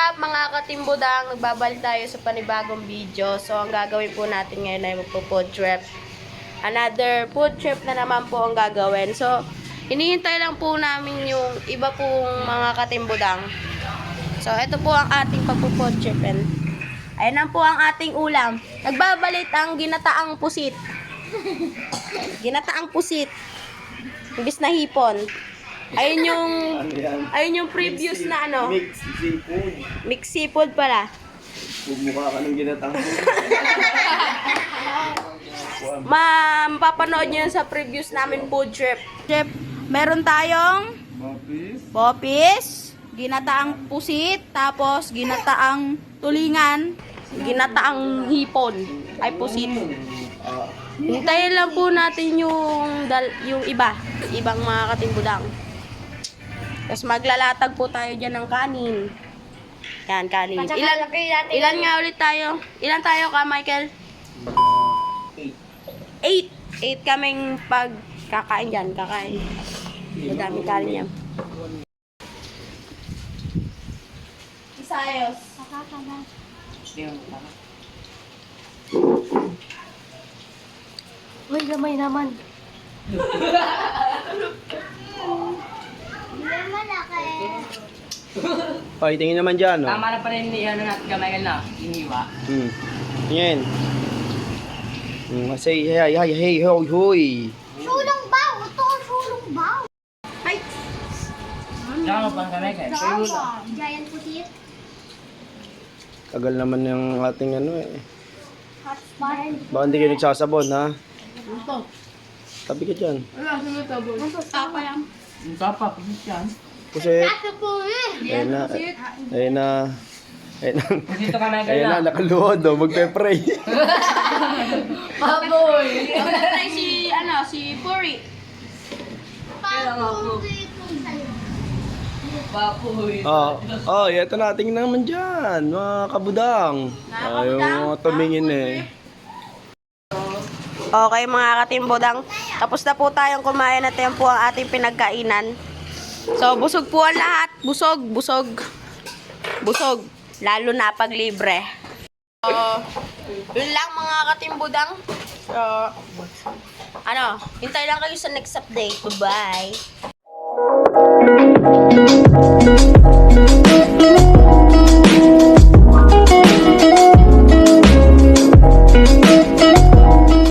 up mga katimbudang? Nagbabalik tayo sa panibagong video. So ang gagawin po natin ngayon ay magpo-food trip. Another food trip na naman po ang gagawin. So hinihintay lang po namin yung iba pong mga katimbudang. So ito po ang ating pagpo-food tripin. Ayan na po ang ating ulam. Nagbabalit ang ginataang pusit. Ginataang pusit. Imbis na hipon. Ayun yung previous na ano. Mixed seafood. Mixed seafood pala. Bumukha ka ng ginatang food. Mapapanood nyo yun sa previous namin food trip. Meron tayong popis, ginataang pusit, tapos ginataang tulingan, ginataang hipon, ay pusit. Hintayin lang po natin yung ibang mga katimbudang. Tapos maglalatag po tayo dyan ng kanin. Yan, kanin. Ilan nga ulit tayo? Ilan tayo ka, Michael? 8 kaming pagkakain dyan. Kakain. Madaming kanin yan. Isayos. Uy, gamay naman. Ay, tingin naman dyan, no? Tama na pa rin ni ano natin kamay na, iniwa. Tingin. Say, hey, hoy. Sulong baw! Ito ang sulong baw! Ay! Tama pa kamay kayo. Giant pusit. Tagal naman yung ating ano eh. Hotspot. Baka hindi kayo nagsasabon, ha? Ito. Tabi ka dyan. Wala, sunod ito. Tapa yan. Yung papa, pisit yan. Pusit. Kaso po eh! Ayun na. Ayun na. Ayun na. Dito kamay kayo Ayun na, na. nakaluhod, oh. Magpe-pray. Baboy! Magtatry si Puri. Paano dito sa'yo? Baboy. Ito na. Tingnan naman dyan, mga kabudang. Ayaw mga tumingin eh. Okay mga katimbudang, tapos na po tayong kumain at yan po ang ating pinagkainan. So busog po ang lahat, busog. Lalo na pag libre. So, yun lang mga katimbudang. So, hintay lang kayo sa next update. Bye-bye.